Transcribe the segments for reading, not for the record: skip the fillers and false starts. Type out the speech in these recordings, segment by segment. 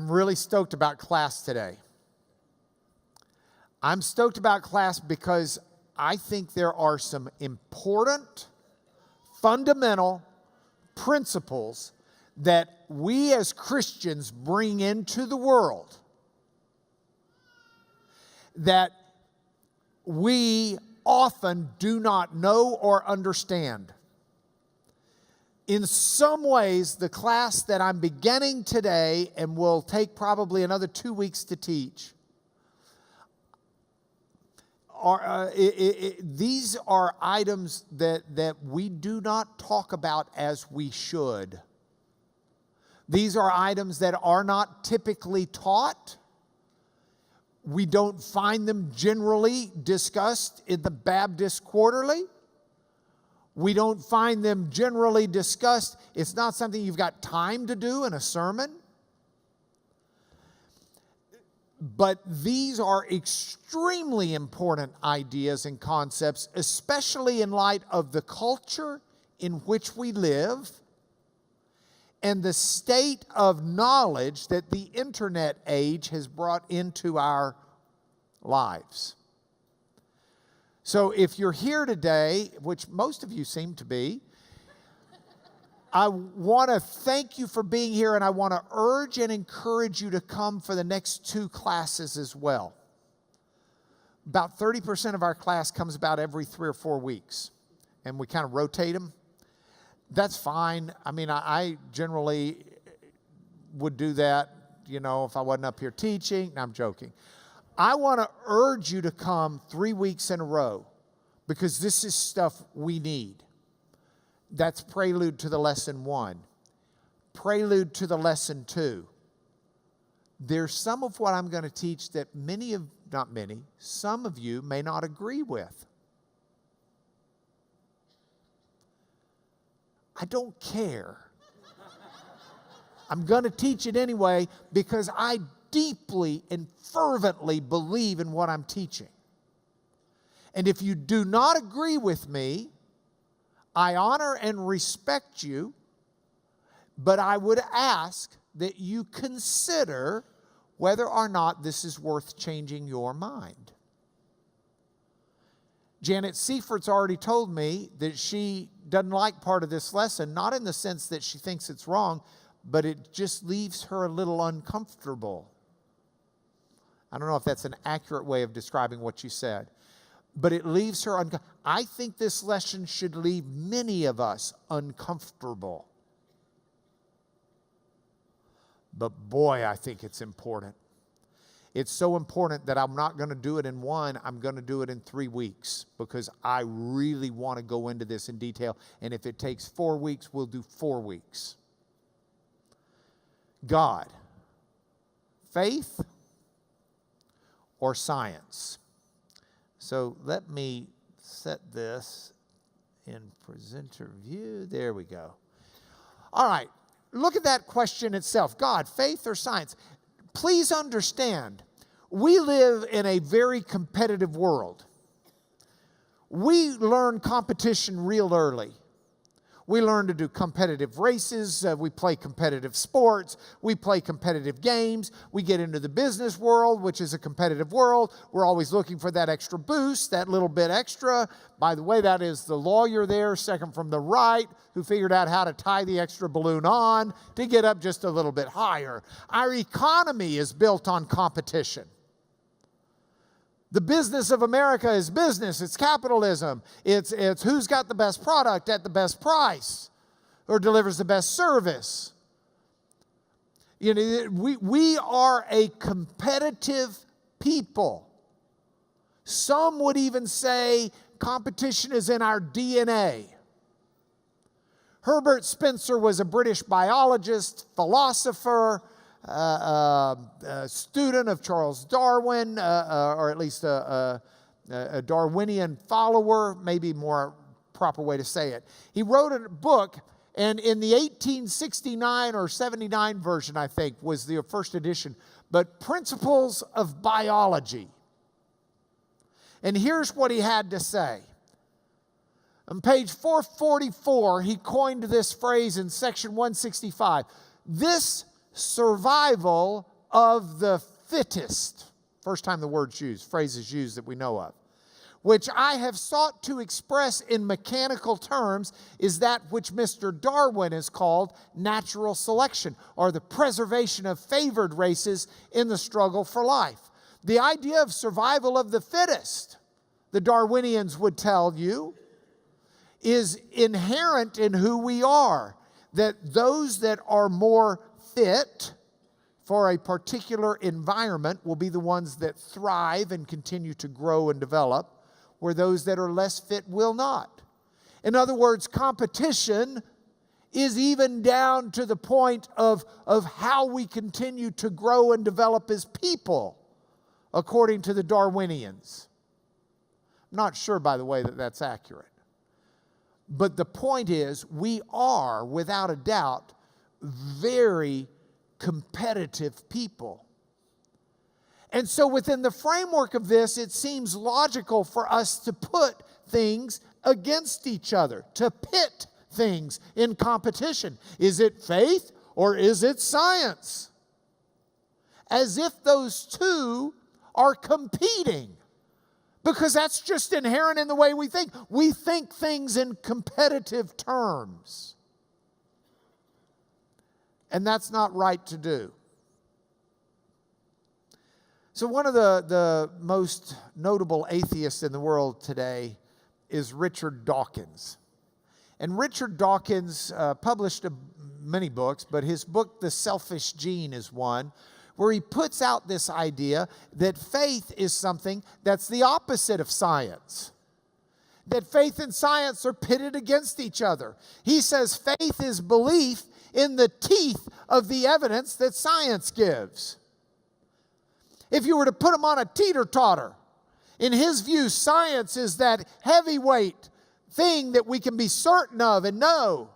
I'm really stoked about class today. I'm stoked about class because I think there are some important, fundamental principles that we as Christians bring into the world that we often do not know or understand. In some ways, the class that I'm beginning today and will take probably another 2 weeks to teach, these are items that we do not talk about as we should. These are items that are not typically taught. We don't find them generally discussed in the Baptist Quarterly. We don't find them generally discussed. It's not something you've got time to do in a sermon. But these are extremely important ideas and concepts, especially in light of the culture in which we live and the state of knowledge that the internet age has brought into our lives. So if you're here today, which most of you seem to be, I want to thank you for being here, and I want to urge and encourage you to come for the next 2 classes as well. About 30% of our class comes about every 3 or 4 weeks, and we kind of rotate them. That's fine. I mean, I generally would do that, you know, if I wasn't up here teaching. No, I'm joking. I want to urge you to come 3 weeks in a row because this is stuff we need. That's prelude to the lesson 1. Prelude to the lesson 2. There's some of what I'm going to teach that some of you may not agree with. I don't care. I'm going to teach it anyway because I deeply and fervently believe in what I'm teaching. And if you do not agree with me, I honor and respect you, but I would ask that you consider whether or not this is worth changing your mind. Janet Seifert's already told me that she doesn't like part of this lesson, not in the sense that she thinks it's wrong, but it just leaves her a little uncomfortable. I don't know if that's an accurate way of describing what you said, but it leaves her uncomfortable. I think this lesson should leave many of us uncomfortable. But boy, I think it's important. It's so important that I'm not going to do it in 1, I'm going to do it in 3 weeks because I really want to go into this in detail. And if it takes 4 weeks, we'll do 4 weeks. God, faith or science? So let me set this in presenter view. There we go. All right, look at that question itself. God, faith or science? Please understand, we live in a very competitive world. We learn competition real early. We learn to do competitive races. We play competitive sports. We play competitive games. We get into the business world, which is a competitive world. We're always looking for that extra boost, that little bit extra. By the way, that is the lawyer there, second from the right, who figured out how to tie the extra balloon on to get up just a little bit higher. Our economy is built on competition. The business of America is business. It's capitalism. It's who's got the best product at the best price or delivers the best service. You know, we are a competitive people. Some would even say competition is in our DNA. Herbert Spencer was a British biologist, philosopher, student of Charles Darwin, or at least a Darwinian follower, maybe more proper way to say it. He wrote a book, and in the 1869 or 79 version, I think, was the first edition, but Principles of Biology. And here's what he had to say. On page 444, he coined this phrase in section 165. This survival of the fittest. First time the word's used, phrase is used that we know of. Which I have sought to express in mechanical terms is that which Mr. Darwin has called natural selection, or the preservation of favored races in the struggle for life. The idea of survival of the fittest, the Darwinians would tell you, is inherent in who we are. That those that are more fit for a particular environment will be the ones that thrive and continue to grow and develop, where those that are less fit will not. In other words, competition is even down to the point of how we continue to grow and develop as people, according to the Darwinians. I'm not sure, by the way, that that's accurate. But the point is, we are, without a doubt, very competitive people. And so within the framework of this, it seems logical for us to put things against each other, to pit things in competition. Is it faith or is it science? As if those two are competing. Because that's just inherent in the way we think. We think things in competitive terms. And that's not right to do. So one of the most notable atheists in the world today is Richard Dawkins. And Richard Dawkins published many books, but his book, The Selfish Gene, is one where he puts out this idea that faith is something that's the opposite of science. That faith and science are pitted against each other. He says faith is belief in the teeth of the evidence that science gives. If you were to put him on a teeter-totter, in his view, science is that heavyweight thing that we can be certain of and know.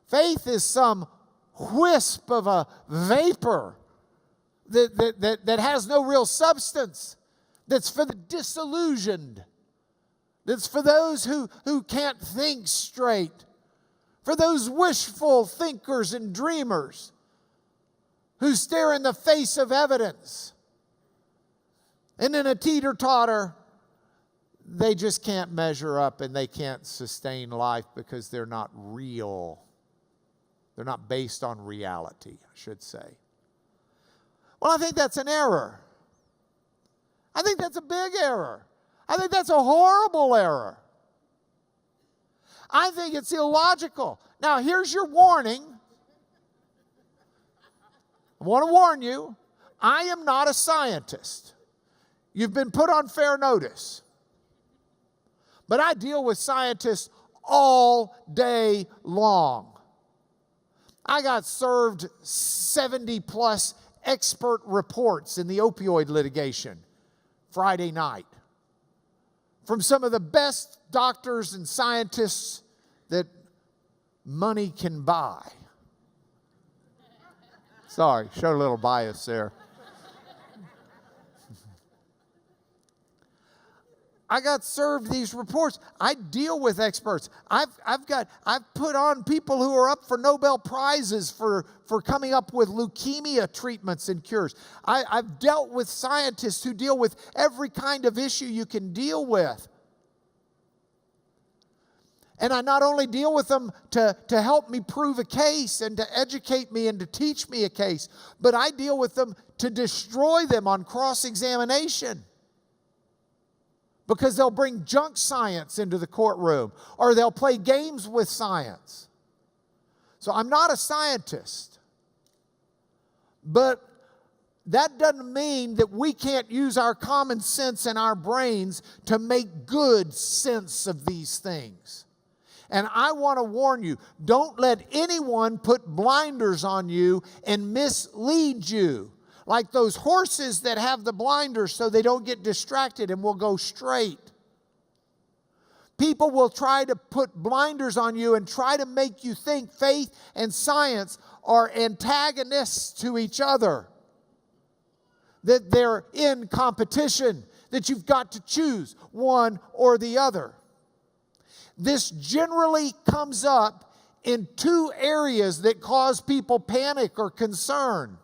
Faith is some wisp of a vapor that has no real substance, that's for the disillusioned, that's for those who can't think straight, for those wishful thinkers and dreamers who stare in the face of evidence. And in a teeter-totter, they just can't measure up and they can't sustain life because they're not real. They're not based on reality, I should say. Well, I think that's an error. I think that's a big error. I think that's a horrible error. I think it's illogical. Now, here's your warning. I want to warn you, I am not a scientist. You've been put on fair notice. But I deal with scientists all day long. I got served 70-plus expert reports in the opioid litigation Friday night from some of the best doctors and scientists that money can buy. Sorry, showed a little bias there. I got served these reports. I deal with experts. I've put on people who are up for Nobel Prizes for coming up with leukemia treatments and cures. I've dealt with scientists who deal with every kind of issue you can deal with. And I not only deal with them to help me prove a case and to educate me and to teach me a case, but I deal with them to destroy them on cross-examination. Because they'll bring junk science into the courtroom, or they'll play games with science. So I'm not a scientist. But that doesn't mean that we can't use our common sense and our brains to make good sense of these things. And I want to warn you, don't let anyone put blinders on you and mislead you. Like those horses that have the blinders so they don't get distracted and will go straight. People will try to put blinders on you and try to make you think faith and science are antagonists to each other. That they're in competition, that you've got to choose one or the other. This generally comes up in two areas that cause people panic or concern.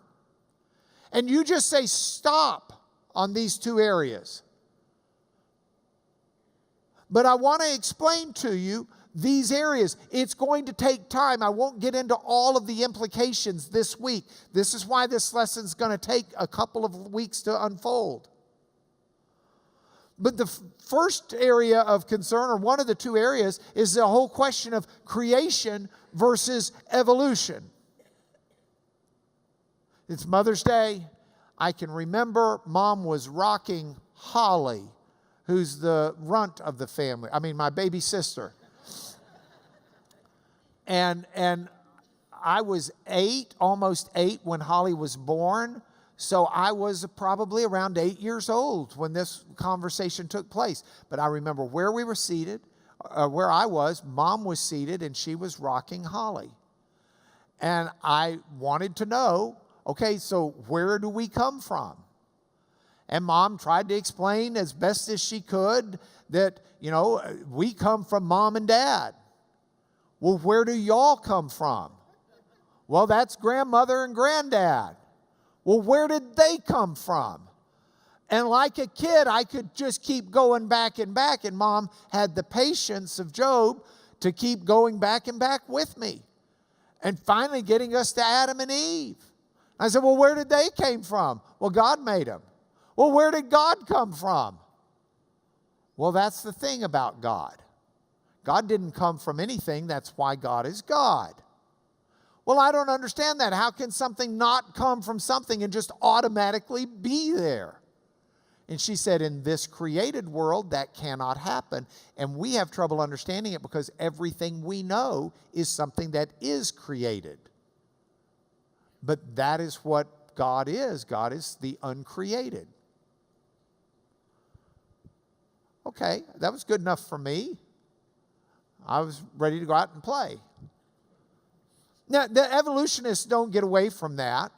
And you just say stop on these two areas. But I want to explain to you these areas. It's going to take time. I won't get into all of the implications this week. This is why this lesson is going to take a couple of weeks to unfold. But the first area of concern, or one of the two areas, is the whole question of creation versus evolution. It's Mother's Day. I can remember Mom was rocking Holly, who's the runt of the family. I mean, my baby sister. And I was 8, almost 8, when Holly was born. So I was probably around 8 years old when this conversation took place. But I remember where we were seated, where I was. Mom was seated, and she was rocking Holly. And I wanted to know, okay, so where do we come from? And Mom tried to explain as best as she could that, we come from Mom and Dad. Well, where do y'all come from? Well, that's grandmother and granddad. Well, where did they come from? And like a kid, I could just keep going back and back. And Mom had the patience of Job to keep going back and back with me. And finally getting us to Adam and Eve. I said, well, where did they came from? Well, God made them. Well, where did God come from? Well, that's the thing about God. God didn't come from anything. That's why God is God. Well, I don't understand that. How can something not come from something and just automatically be there? And she said, in this created world, that cannot happen. And we have trouble understanding it because everything we know is something that is created. But that is what God is. God is the uncreated. Okay, that was good enough for me. I was ready to go out and play. Now, the evolutionists don't get away from that.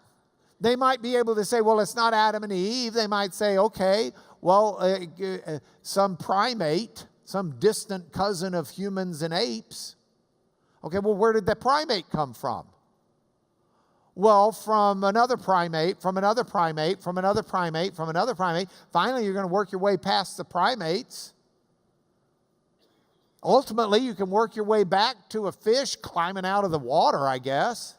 They might be able to say, well, it's not Adam and Eve. They might say, okay, well, some primate, some distant cousin of humans and apes. Okay, well, where did the primate come from? Well, from another primate, from another primate, from another primate, from another primate. Finally, you're going to work your way past the primates. Ultimately, you can work your way back to a fish climbing out of the water, I guess.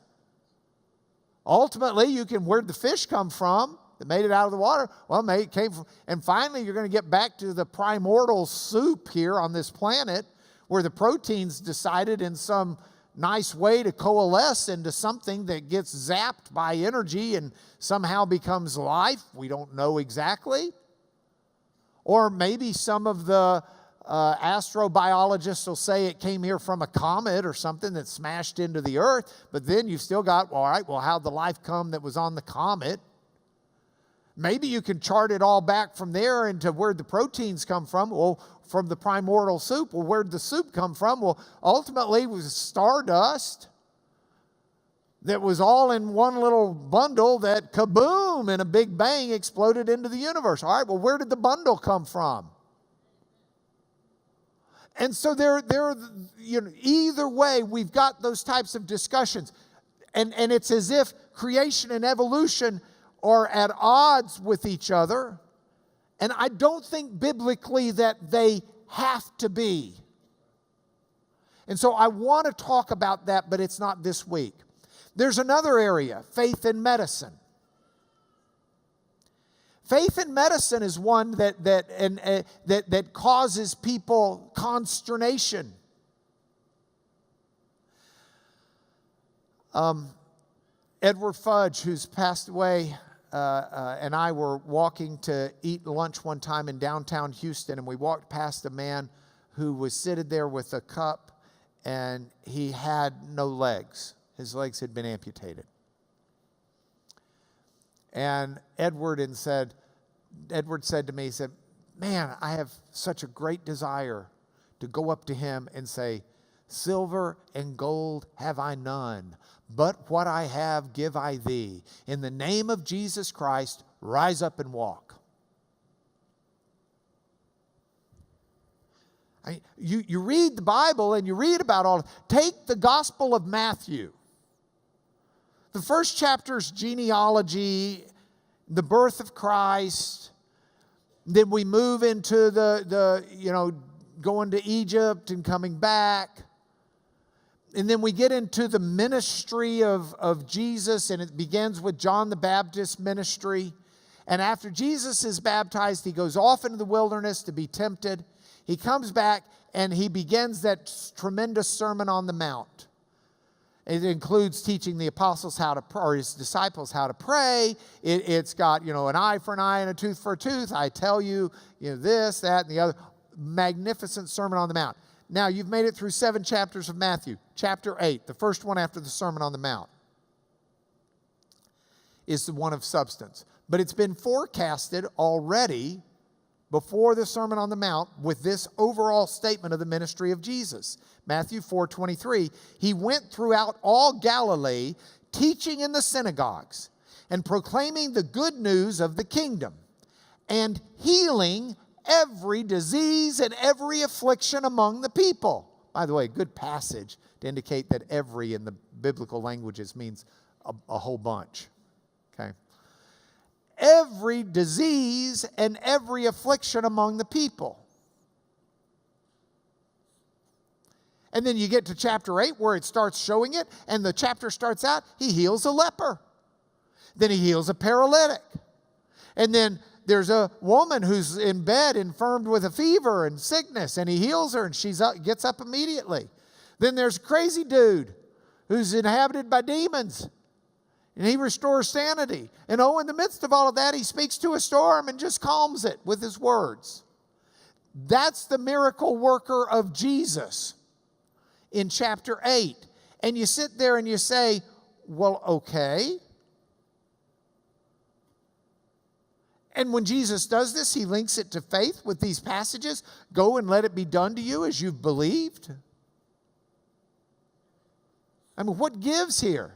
Ultimately, where'd the fish come from that made it out of the water? Well, it came from, and finally, you're going to get back to the primordial soup here on this planet where the proteins decided in some nice way to coalesce into something that gets zapped by energy and somehow becomes life. We don't know exactly. Or maybe some of the astrobiologists will say it came here from a comet or something that smashed into the earth, but then you've still got, all right, well, how'd the life come that was on the comet? Maybe you can chart it all back from there into where the proteins come from. Well, from the primordial soup. Well, where'd the soup come from? Well, ultimately it was stardust that was all in one little bundle that kaboom, in a big bang, exploded into the universe. All right, well, where did the bundle come from? And so either way, we've got those types of discussions. And it's as if creation and evolution are at odds with each other. And I don't think biblically that they have to be. And so I want to talk about that, but it's not this week. There's another area, faith in medicine. Faith in medicine is one that causes people consternation. Edward Fudge, who's passed away, and I were walking to eat lunch one time in downtown Houston, and we walked past a man who was seated there with a cup, and he had no legs. His legs had been amputated. And Edward said to me, he said, man, I have such a great desire to go up to him and say, silver and gold have I none, but what I have give I thee. In the name of Jesus Christ, rise up and walk. You read the Bible and you read about all. Take the Gospel of Matthew. The first chapter's genealogy the birth of Christ. Then we move into the going to Egypt and coming back. And then we get into the ministry of Jesus, and it begins with John the Baptist's ministry. And after Jesus is baptized, he goes off into the wilderness to be tempted. He comes back, and he begins that tremendous Sermon on the Mount. It includes teaching the apostles how to pray, or his disciples how to pray. It's got, an eye for an eye and a tooth for a tooth. I tell you, this, that, and the other. Magnificent Sermon on the Mount. Now, you've made it through 7 chapters of Matthew. Chapter 8, the first one after the Sermon on the Mount, is the one of substance. But it's been forecasted already before the Sermon on the Mount with this overall statement of the ministry of Jesus. Matthew 4:23, he went throughout all Galilee, teaching in the synagogues and proclaiming the good news of the kingdom and healing every disease and every affliction among the people. By the way, good passage to indicate that every in the biblical languages means a whole bunch. Okay? Every disease and every affliction among the people. And then you get to chapter 8 where it starts showing it, and the chapter starts out, he heals a leper. Then he heals a paralytic. And then there's a woman who's in bed infirmed with a fever and sickness, and he heals her, and she gets up immediately. Then there's a crazy dude who's inhabited by demons, and he restores sanity. And in the midst of all of that, he speaks to a storm and just calms it with his words. That's the miracle worker of Jesus in chapter 8. And you sit there and you say, well, okay. And when Jesus does this, he links it to faith with these passages. Go and let it be done to you as you've believed. I mean, what gives here?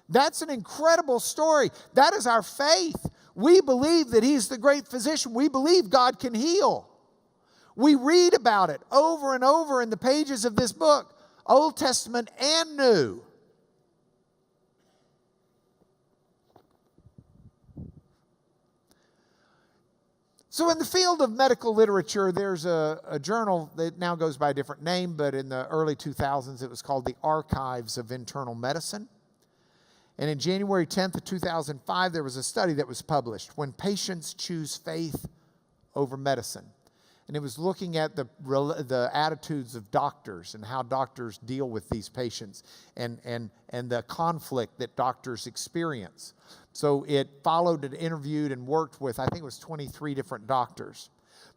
That's an incredible story. That is our faith. We believe that he's the great physician. We believe God can heal. We read about it over and over in the pages of this book, Old Testament and New. So in the field of medical literature, there's a journal that now goes by a different name, but in the early 2000s it was called the Archives of Internal Medicine. And in January 10th of 2005, there was a study that was published, When Patients Choose Faith Over Medicine. And it was looking at the attitudes of doctors and how doctors deal with these patients and the conflict that doctors experience. So it followed and interviewed and worked with, I think it was 23 different doctors.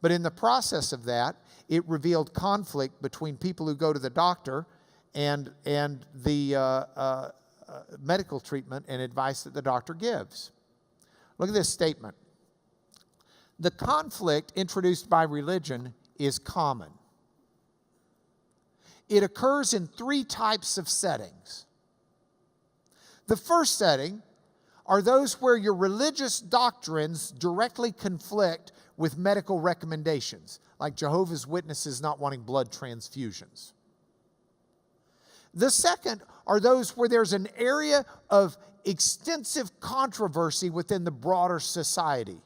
But in the process of that, it revealed conflict between people who go to the doctor and the medical treatment and advice that the doctor gives. Look at this statement. The conflict introduced by religion is common. It occurs in 3 types of settings. The first setting are those where your religious doctrines directly conflict with medical recommendations, like Jehovah's Witnesses not wanting blood transfusions. The second are those where there's an area of extensive controversy within the broader society,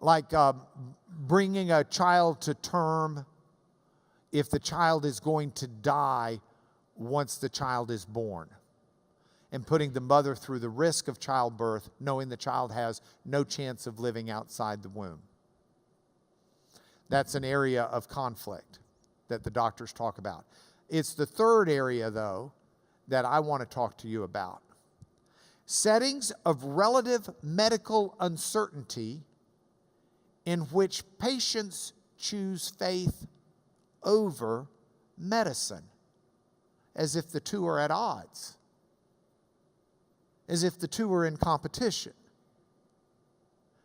like bringing a child to term if the child is going to die once the child is born, and putting the mother through the risk of childbirth, knowing the child has no chance of living outside the womb. That's an area of conflict that the doctors talk about. It's the third area, though, that I want to talk to you about. Settings of relative medical uncertainty in which patients choose faith over medicine, as if the two are at odds, as if the two are in competition,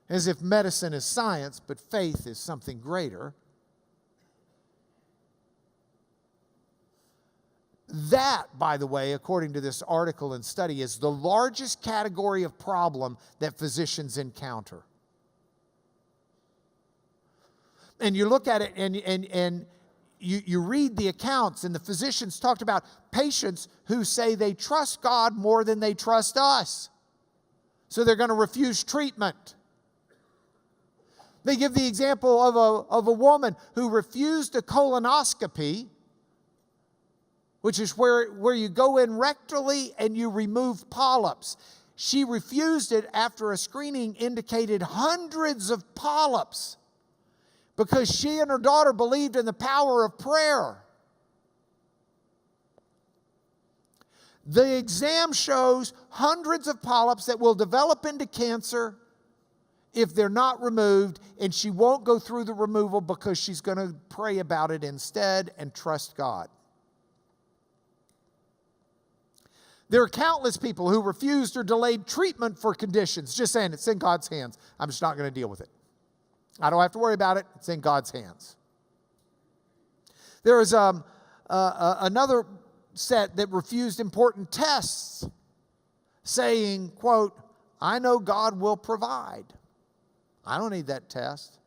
as if medicine is science, but faith is something greater. That, by the way, according to this article and study, is the largest category of problem that physicians encounter. And you look at it and you read the accounts, and the physicians talked about patients who say they trust God more than they trust us. so they're going to refuse treatment. They give the example of a woman who refused a colonoscopy, which is where you go in rectally and you remove polyps. She refused it after a screening indicated hundreds of polyps because she and her daughter believed in the power of prayer. The exam shows hundreds of polyps that will develop into cancer if they're not removed, and she won't go through the removal because she's going to pray about it instead and trust God. There are countless people who refused or delayed treatment for conditions, just saying it's in God's hands. I'm just not going to deal with it. I don't have to worry about it. It's in God's hands. There is another set that refused important tests, saying, quote, I know God will provide. I don't need that test.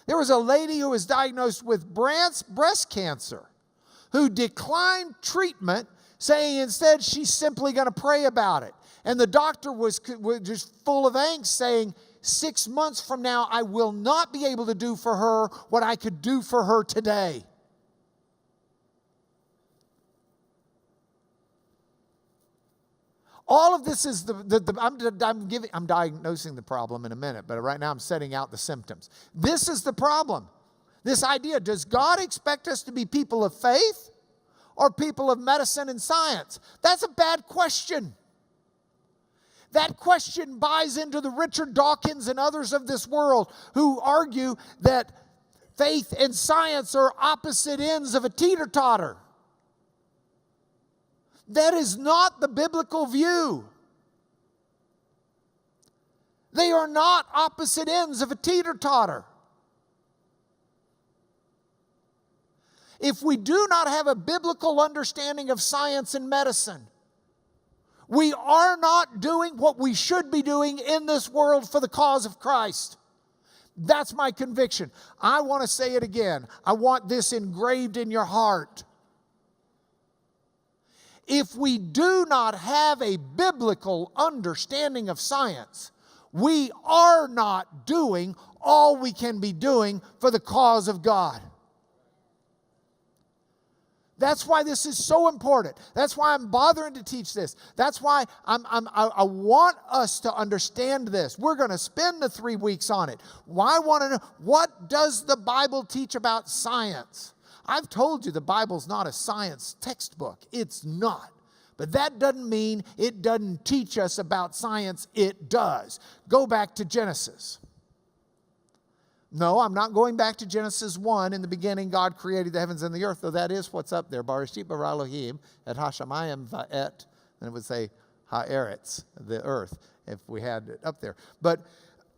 There was a lady who was diagnosed with breast cancer who declined treatment, saying instead she's simply going to pray about it. And the doctor was just full of angst, saying, 6 months from now, I will not be able to do for her what I could do for her today. All of this is I'm diagnosing the problem in a minute, but right now I'm setting out the symptoms. This is the problem. This idea, does God expect us to be people of faith or people of medicine and science? That's a bad question. That question buys into the Richard Dawkins and others of this world who argue that faith and science are opposite ends of a teeter-totter. That is not the biblical view. They are not opposite ends of a teeter-totter. If we do not have a biblical understanding of science and medicine, we are not doing what we should be doing in this world for the cause of Christ. That's my conviction. I want to say it again. I want this engraved in your heart. If we do not have a biblical understanding of science, we are not doing all we can be doing for the cause of God. That's why this is so important. That's why I'm bothering to teach this. That's why I want us to understand this. We're going to spend the 3 weeks on it. Why want to know, what does the Bible teach about science? I've told you the Bible's not a science textbook. It's not. But that doesn't mean it doesn't teach us about science. It does. Go back to Genesis. No, I'm not going back to Genesis 1. In the beginning, God created the heavens and the earth, though that is what's up there. Barashit bara Elohim et hashamayim va'et. And it would say ha'eretz, the earth, if we had it up there. But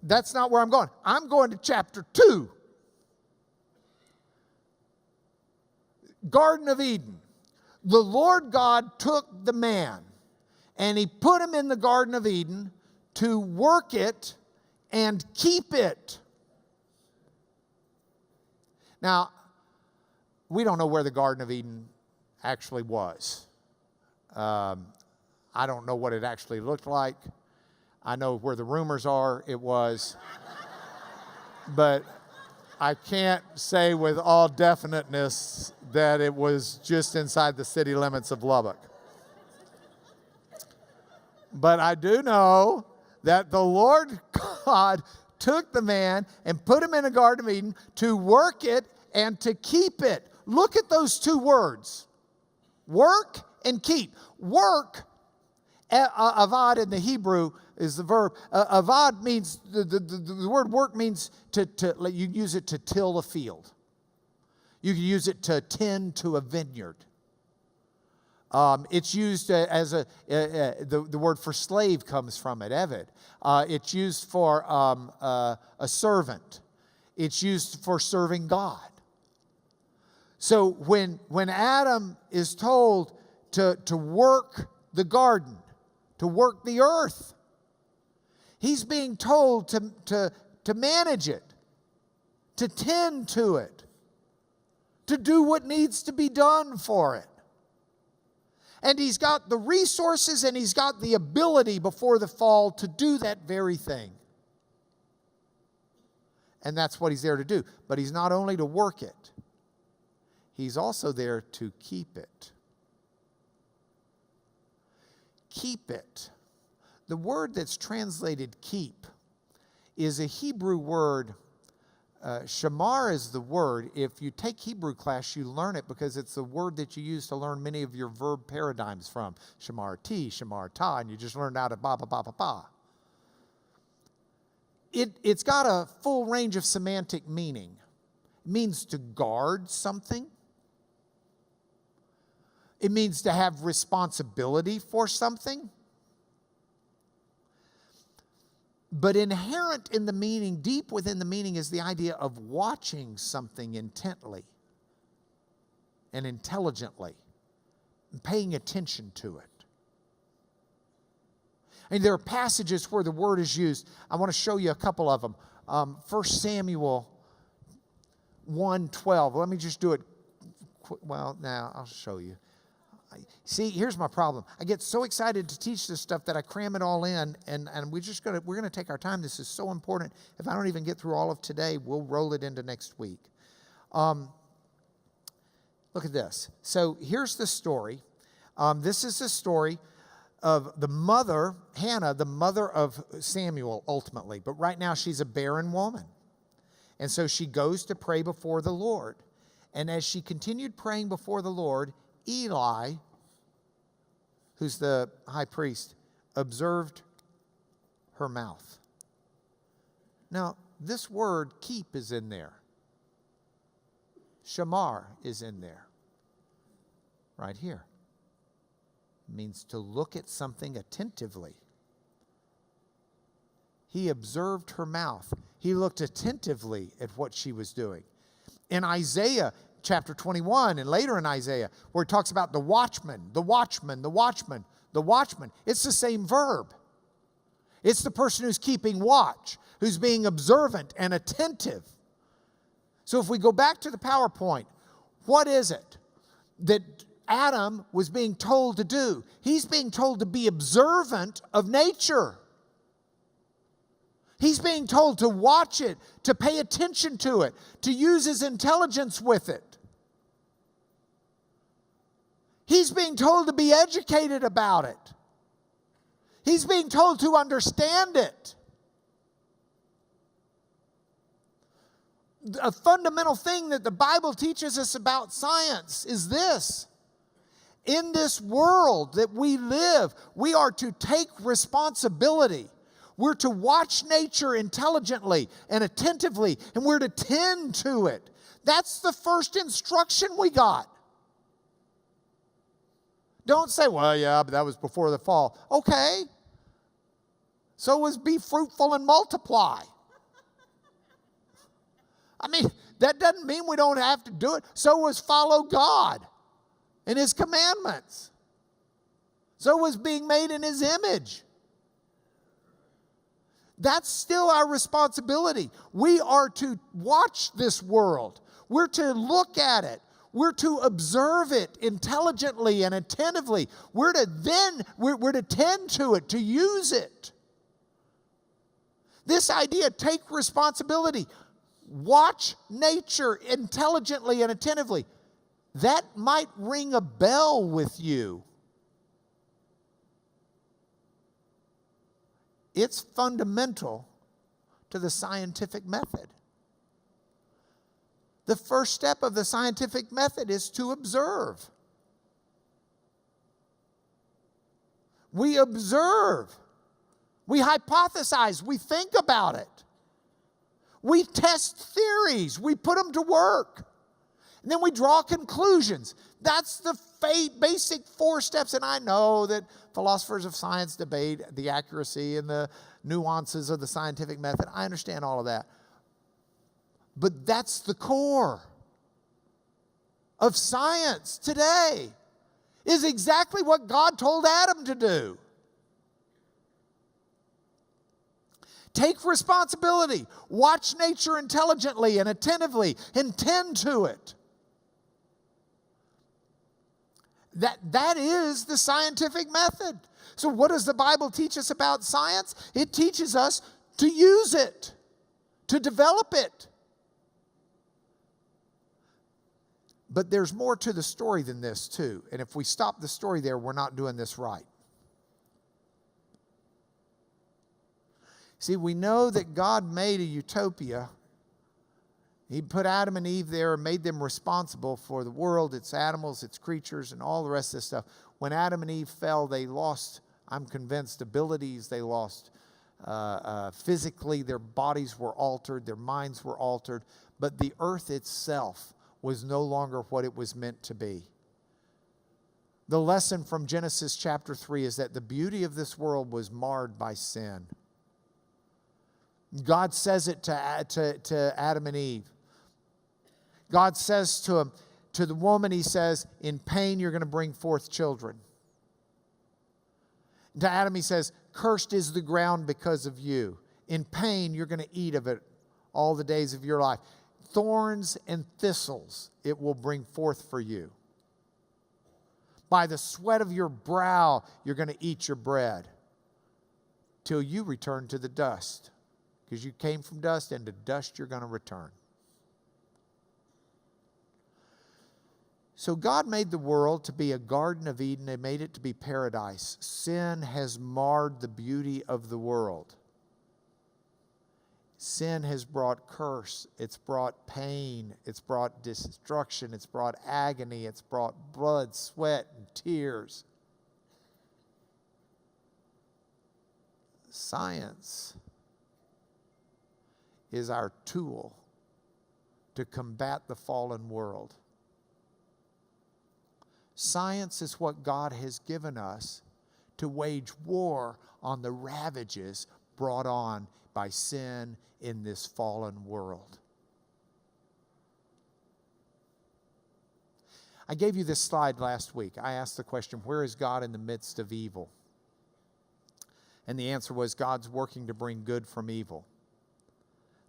that's not where I'm going. I'm going to chapter 2. Garden of Eden. The Lord God took the man and He put him in the Garden of Eden to work it and keep it. Now, we don't know where the Garden of Eden actually was. I don't know what it actually looked like. I know where the rumors are it was. But I can't say with all definiteness that it was just inside the city limits of Lubbock. But I do know that the Lord God took the man and put him in a Garden of Eden to work it and to keep it. Look at those two words. Work and keep. Work, avad in the Hebrew is the verb. Avad means, the word work means you use it to till a field. You can use it to tend to a vineyard. It's used as the word for slave comes from it, eved. It's used for a servant. It's used for serving God. So when Adam is told to work the garden, to work the earth, he's being told to manage it, to tend to it, to do what needs to be done for it. And he's got the resources and he's got the ability before the fall to do that very thing. And that's what he's there to do. But he's not only to work it, he's also there to keep it. Keep it. The word that's translated keep is a Hebrew word. Shamar is the word. If you take Hebrew class, you learn it because it's the word that you use to learn many of your verb paradigms from. Shamar ti, shamar ta, and you just learned out of ba, ba, ba, ba, ba. It's got a full range of semantic meaning. It means to guard something. It means to have responsibility for something. But inherent in the meaning, deep within the meaning, is the idea of watching something intently and intelligently and paying attention to it. And there are passages where the word is used. I want to show you a couple of them. 1 Samuel 1:12. Let me just do it. Well, now I'll show you. See, here's my problem. I get so excited to teach this stuff that I cram it all in, and we're going to take our time. This is so important. If I don't even get through all of today, we'll roll it into next week. Look at this. So here's the story. This is the story of the mother, Hannah, the mother of Samuel, ultimately. But right now she's a barren woman. And so she goes to pray before the Lord. And as she continued praying before the Lord, Eli, who's the high priest, observed her mouth. Now, this word keep is in there. Shamar is in there. Right here. It means to look at something attentively. He observed her mouth. He looked attentively at what she was doing. In Isaiah chapter 21 and later in Isaiah, where it talks about the watchman, the watchman, the watchman, the watchman. It's the same verb. It's the person who's keeping watch, who's being observant and attentive. So if we go back to the PowerPoint, what is it that Adam was being told to do? He's being told to be observant of nature. He's being told to watch it, to pay attention to it, to use his intelligence with it. He's being told to be educated about it. He's being told to understand it. A fundamental thing that the Bible teaches us about science is this. In this world that we live, we are to take responsibility. We're to watch nature intelligently and attentively, and we're to tend to it. That's the first instruction we got. Don't say, well, yeah, but that was before the fall. Okay. So was be fruitful and multiply. I mean, that doesn't mean we don't have to do it. So was follow God and His commandments. So was being made in His image. That's still our responsibility. We are to watch this world. We're to look at it. We're to observe it intelligently and attentively. We're to tend to it, to use it. This idea, take responsibility. Watch nature intelligently and attentively. That might ring a bell with you. It's fundamental to the scientific method. The first step of the scientific method is to observe. We observe. We hypothesize. We think about it. We test theories. We put them to work. And then we draw conclusions. That's the basic 4 steps. And I know that philosophers of science debate the accuracy and the nuances of the scientific method. I understand all of that. But that's the core of science today, is exactly what God told Adam to do. Take responsibility. Watch nature intelligently and attentively and tend to it. That is the scientific method. So what does the Bible teach us about science? It teaches us to use it, to develop it. But there's more to the story than this too. And if we stop the story there, we're not doing this right. See, we know that God made a utopia. He put Adam and Eve there and made them responsible for the world, its animals, its creatures, and all the rest of this stuff. When Adam and Eve fell, they lost, I'm convinced, abilities. They lost physically. Their bodies were altered. Their minds were altered. But the earth itself was no longer what it was meant to be. The lesson from Genesis chapter 3 is that the beauty of this world was marred by sin. God says it to Adam and Eve. God says to the woman, He says, in pain you're going to bring forth children. To Adam He says, cursed is the ground because of you. In pain you're going to eat of it all the days of your life. Thorns and thistles it will bring forth for you. By the sweat of your brow you're going to eat your bread till you return to the dust. Because you came from dust, and to dust you're going to return. So God made the world to be a Garden of Eden. He made it to be paradise. Sin has marred the beauty of the world. Sin has brought curse. It's brought pain. It's brought destruction. It's brought agony. It's brought blood, sweat, and tears. Science is our tool to combat the fallen world. Science is what God has given us to wage war on the ravages brought on by sin in this fallen world. I gave you this slide last week. I asked the question, where is God in the midst of evil? And the answer was, God's working to bring good from evil.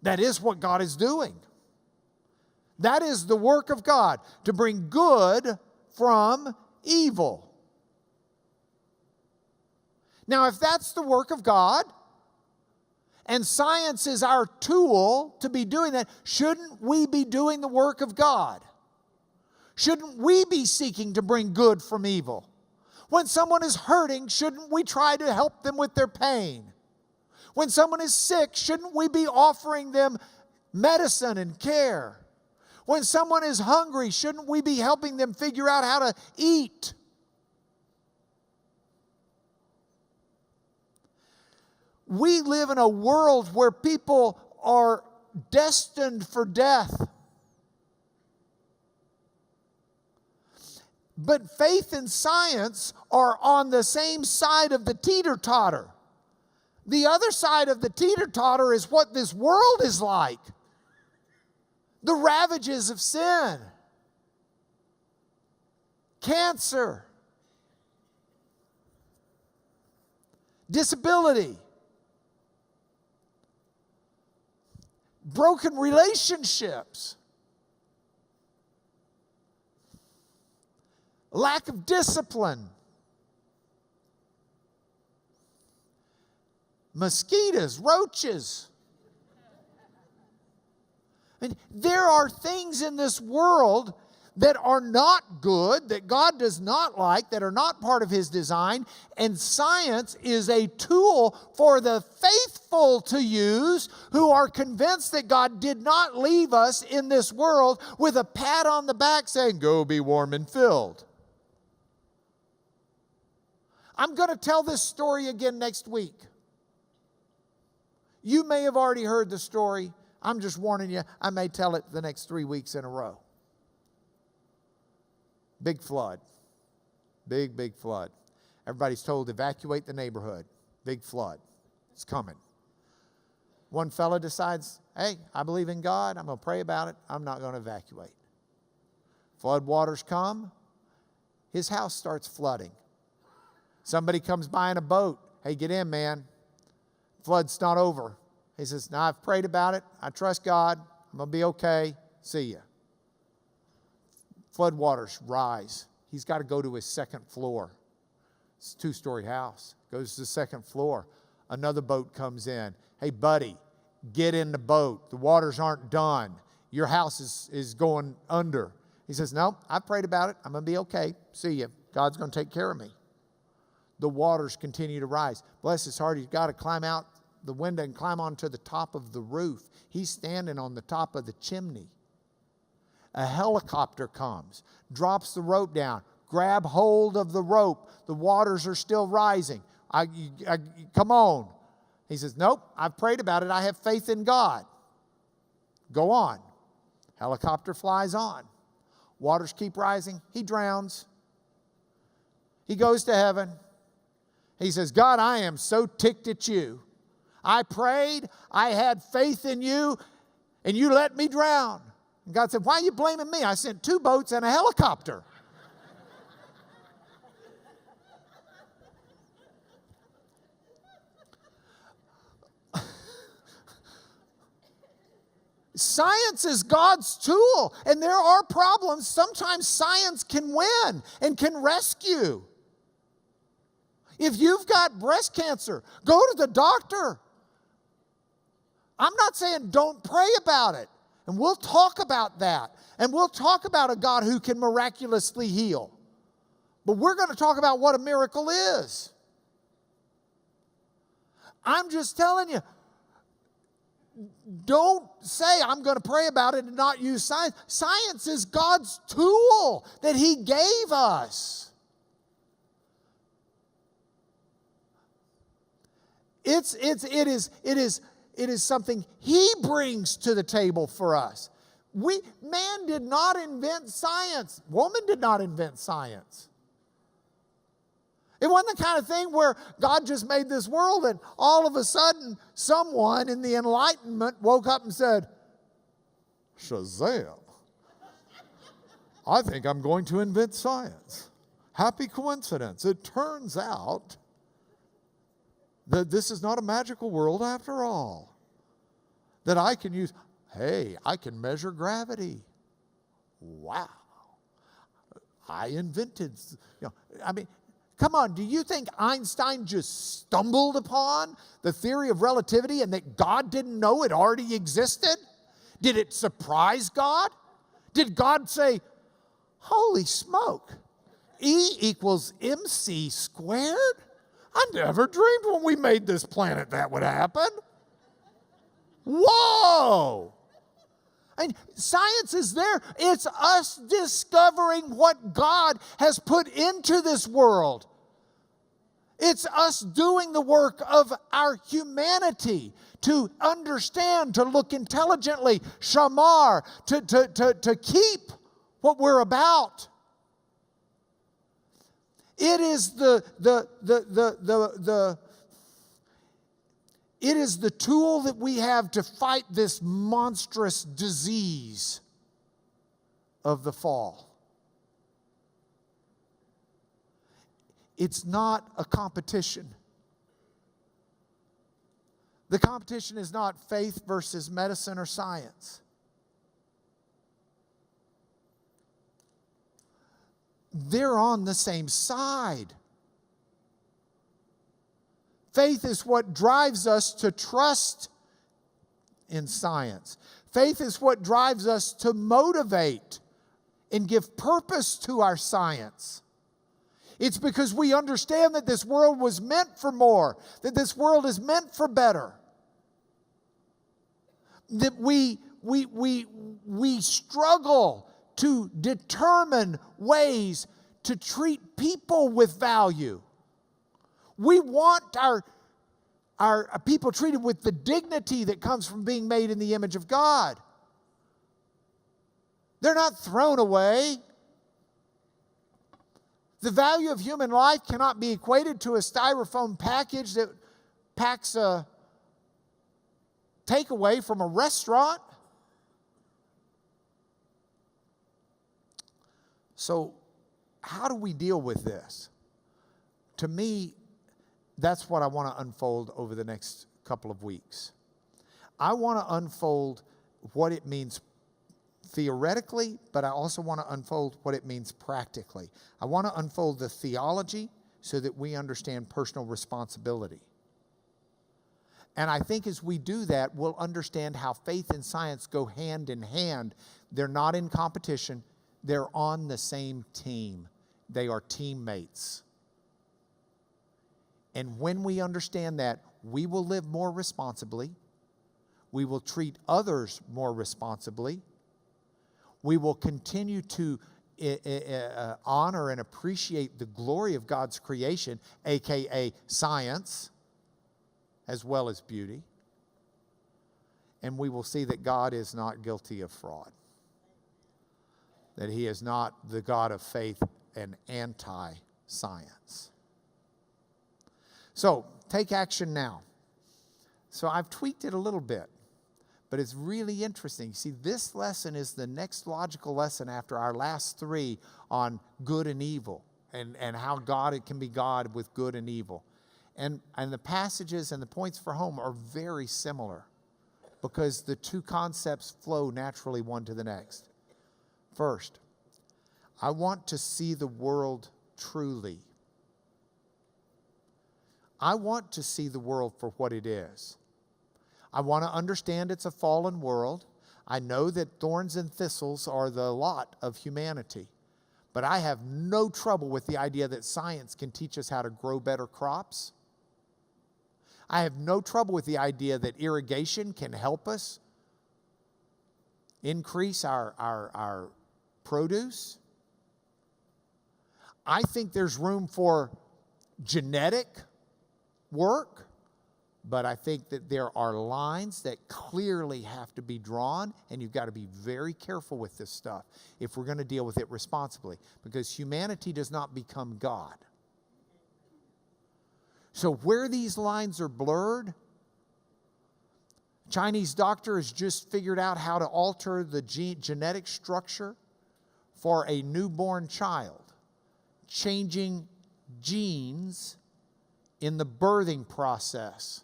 That is what God is doing. That is the work of God, to bring good from evil. Now, if that's the work of God, and science is our tool to be doing that, shouldn't we be doing the work of God? Shouldn't we be seeking to bring good from evil? When someone is hurting, shouldn't we try to help them with their pain? When someone is sick, shouldn't we be offering them medicine and care? When someone is hungry, shouldn't we be helping them figure out how to eat? We live in a world where people are destined for death. But faith and science are on the same side of the teeter-totter. The other side of the teeter-totter is what this world is like. The ravages of sin, cancer, disability, broken relationships, lack of discipline, mosquitoes, roaches. I mean, there are things in this world that are not good, that God does not like, that are not part of His design, and science is a tool for the faithful to use who are convinced that God did not leave us in this world with a pat on the back saying, "Go be warm and filled." I'm going to tell this story again next week. You may have already heard the story. I'm just warning you, I may tell it the next 3 weeks in a row. Big flood. Big flood. Everybody's told to evacuate the neighborhood. Big flood. It's coming. One fella decides, hey, I believe in God. I'm going to pray about it. I'm not going to evacuate. Flood waters come. His house starts flooding. Somebody comes by in a boat. Hey, get in, man. Flood's not over. He says, now I've prayed about it. I trust God. I'm going to be okay. See ya. Flood waters rise. He's got to go to his second floor. It's a 2-story house. Goes to the second floor. Another boat comes in. Hey, buddy, get in the boat. The waters aren't done. Your house is going under. He says, no, I prayed about it. I'm going to be okay. See you. God's going to take care of me. The waters continue to rise. Bless his heart, he's got to climb out the window and climb onto the top of the roof. He's standing on the top of the chimney. A helicopter comes, drops the rope down, grab hold of the rope. The waters are still rising. Come on. He says, nope, I've prayed about it. I have faith in God. Go on. Helicopter flies on. Waters keep rising. He drowns. He goes to heaven. He says, God, I am so ticked at you. I prayed, I had faith in you, and you let me drown. And God said, why are you blaming me? I sent 2 boats and a helicopter. Science is God's tool, and there are problems. Sometimes science can win and can rescue. If you've got breast cancer, go to the doctor. I'm not saying don't pray about it. And we'll talk about that. And we'll talk about a God who can miraculously heal. But we're going to talk about what a miracle is. I'm just telling you, don't say I'm going to pray about it and not use science. Science is God's tool that He gave us. It is something He brings to the table for us. Man did not invent science. Woman did not invent science. It wasn't the kind of thing where God just made this world and all of a sudden someone in the Enlightenment woke up and said, Shazam, I think I'm going to invent science. Happy coincidence. It turns out that this is not a magical world after all. That I can use, hey, I can measure gravity. Wow. I invented, come on, do you think Einstein just stumbled upon the theory of relativity and that God didn't know it already existed? Did it surprise God? Did God say, holy smoke, E equals MC squared? I never dreamed when we made this planet that would happen. Whoa! And science is there. It's us discovering what God has put into this world. It's us doing the work of our humanity to understand, to look intelligently, shamar, to keep what we're about. It is it is the tool that we have to fight this monstrous disease of the fall. It's not a competition. The competition is not faith versus medicine or science. They're on the same side. Faith is what drives us to trust in science. Faith is what drives us to motivate and give purpose to our science. It's because we understand that this world was meant for more, that this world is meant for better. That we struggle to determine ways to treat people with value. We want our people treated with the dignity that comes from being made in the image of God. They're not thrown away. The value of human life cannot be equated to a styrofoam package that packs a takeaway from a restaurant. So, how do we deal with this? To me, that's what I want to unfold over the next couple of weeks. I want to unfold what it means theoretically, but I also want to unfold what it means practically. I want to unfold the theology so that we understand personal responsibility. And I think as we do that, we'll understand how faith and science go hand in hand. They're not in competition. They're on the same team. They are teammates. And when we understand that, we will live more responsibly. We will treat others more responsibly. We will continue to honor and appreciate the glory of God's creation, aka science, as well as beauty. And we will see that God is not guilty of fraud. That He is not the God of faith and anti-science. So, take action now. So I've tweaked it a little bit, but it's really interesting. See, this lesson is the next logical lesson after our last three on good and evil and how God, it can be God with good and evil. And the passages and the points for home are very similar because the two concepts flow naturally one to the next. First, I want to see the world truly. I want to see the world for what it is. I want to understand it's a fallen world. I know that thorns and thistles are the lot of humanity. But I have no trouble with the idea that science can teach us how to grow better crops. I have no trouble with the idea that irrigation can help us increase our produce. I think there's room for genetic work, but I think that there are lines that clearly have to be drawn, and you've got to be very careful with this stuff if we're going to deal with it responsibly, because humanity does not become God. So where these lines are blurred, Chinese doctor has just figured out how to alter the genetic structure for a newborn child, changing genes in the birthing process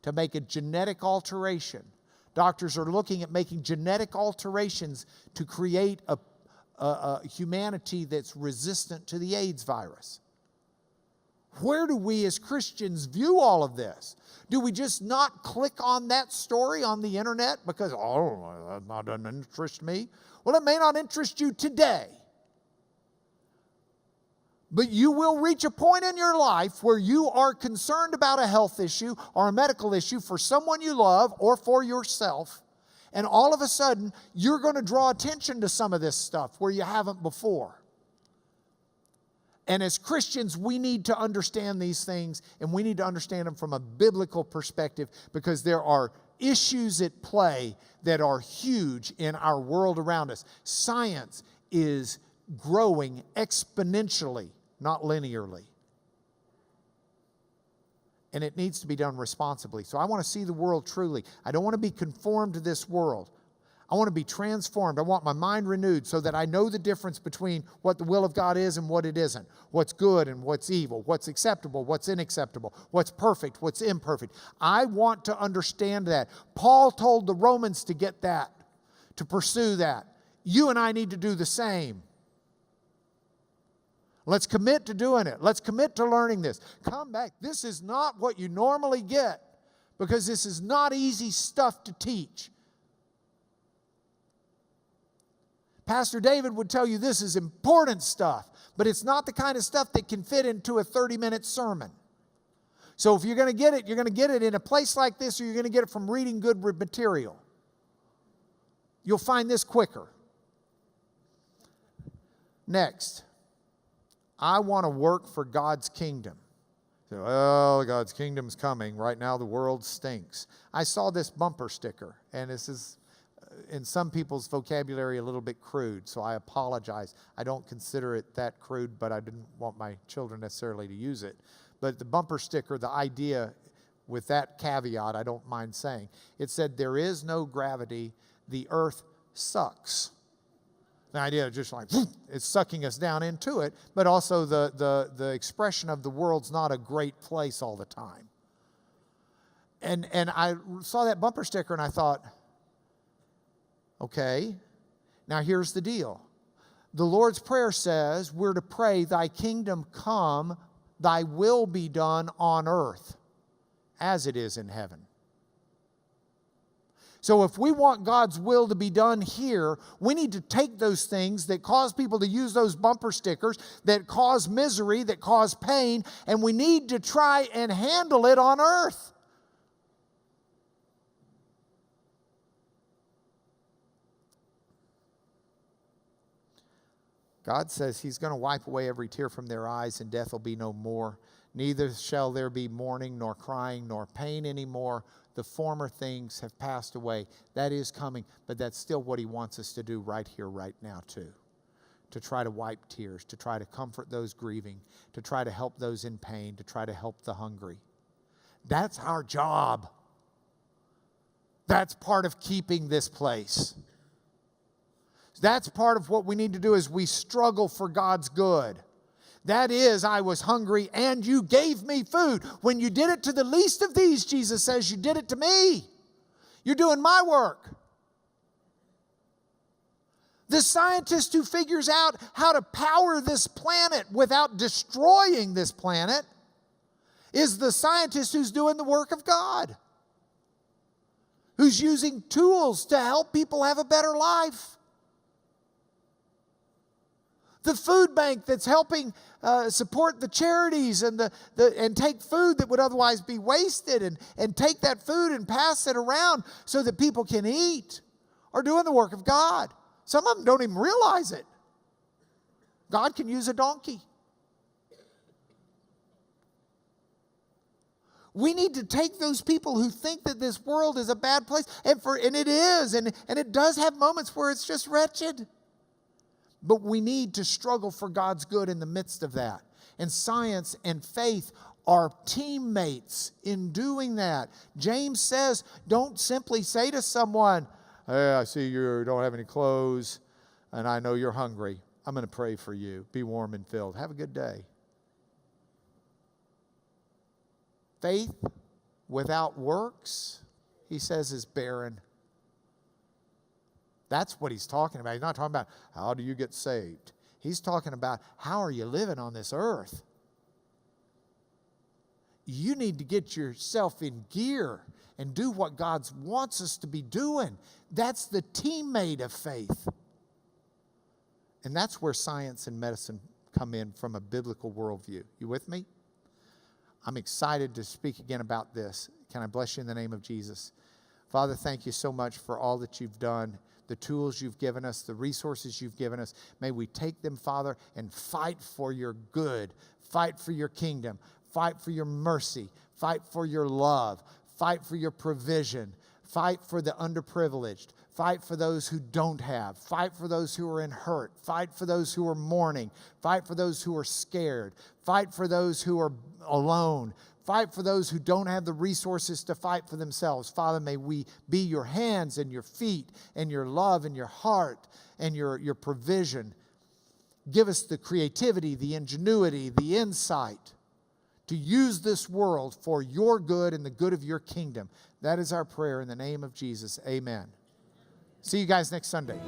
to make a genetic alteration. Doctors are looking at making genetic alterations to create a humanity that's resistant to the AIDS virus. Where do we as Christians view all of this? Do we just not click on that story on the internet because, oh, that doesn't interest me? Well, it may not interest you today. But you will reach a point in your life where you are concerned about a health issue or a medical issue for someone you love or for yourself. And all of a sudden, you're going to draw attention to some of this stuff where you haven't before. And as Christians, we need to understand these things, and we need to understand them from a biblical perspective, because there are issues at play that are huge in our world around us. Science is growing exponentially, not linearly. And it needs to be done responsibly. So I want to see the world truly. I don't want to be conformed to this world. I want to be transformed. I want my mind renewed so that I know the difference between what the will of God is and what it isn't. What's good and what's evil. What's acceptable, what's unacceptable. What's perfect, what's imperfect. I want to understand that. Paul told the Romans to get that, to pursue that. You and I need to do the same. Let's commit to doing it. Let's commit to learning this. Come back. This is not what you normally get, because this is not easy stuff to teach. Pastor David would tell you this is important stuff, but it's not the kind of stuff that can fit into a 30-minute sermon. So if you're going to get it, you're going to get it in a place like this, or you're going to get it from reading good material. You'll find this quicker. Next, I want to work for God's kingdom. So, well, God's kingdom's coming. Right now the world stinks. I saw this bumper sticker, and this is, in some people's vocabulary, a little bit crude, so I apologize. I don't consider it that crude, but I didn't want my children necessarily to use it. But the bumper sticker, the idea, with that caveat, I don't mind saying, it said, there is no gravity, the earth sucks. The idea of just like, it's sucking us down into it, but also the expression of the world's not a great place all the time. And I saw that bumper sticker and I thought, okay. Now here's the deal. The Lord's Prayer says we're to pray, thy kingdom come, thy will be done on earth as it is in heaven. So if we want God's will to be done here, we need to take those things that cause people to use those bumper stickers, that cause misery, that cause pain, and we need to try and handle it on earth. God says He's going to wipe away every tear from their eyes, and death will be no more. Neither shall there be mourning, nor crying, nor pain anymore. The former things have passed away. That is coming, but that's still what He wants us to do right here, right now, too. To try to wipe tears, to try to comfort those grieving, to try to help those in pain, to try to help the hungry. That's our job. That's part of keeping this place. That's part of what we need to do as we struggle for God's good. That is, I was hungry and you gave me food. When you did it to the least of these, Jesus says, you did it to me. You're doing my work. The scientist who figures out how to power this planet without destroying this planet is the scientist who's doing the work of God, who's using tools to help people have a better life. The food bank that's helping support the charities and and take food that would otherwise be wasted and take that food and pass it around so that people can eat are doing the work of God. Some of them don't even realize it. God can use a donkey. We need to take those people who think that this world is a bad place, and it is, and it does have moments where it's just wretched. But we need to struggle for God's good in the midst of that. And science and faith are teammates in doing that. James says, don't simply say to someone, hey, I see you don't have any clothes, and I know you're hungry. I'm going to pray for you. Be warm and filled. Have a good day. Faith without works, he says, is barren. That's what he's talking about. He's not talking about how do you get saved. He's talking about how are you living on this earth. You need to get yourself in gear and do what God wants us to be doing. That's the teammate of faith. And that's where science and medicine come in from a biblical worldview. You with me? I'm excited to speak again about this. Can I bless you in the name of Jesus? Father, thank you so much for all that you've done, the tools you've given us, the resources you've given us. May we take them, Father, and fight for your good, fight for your kingdom, fight for your mercy, fight for your love, fight for your provision, fight for the underprivileged, fight for those who don't have, fight for those who are in hurt, fight for those who are mourning, fight for those who are scared, fight for those who are alone, fight for those who don't have the resources to fight for themselves. Father, may we be your hands and your feet and your love and your heart and your provision. Give us the creativity, the ingenuity, the insight to use this world for your good and the good of your kingdom. That is our prayer in the name of Jesus. Amen. See you guys next Sunday.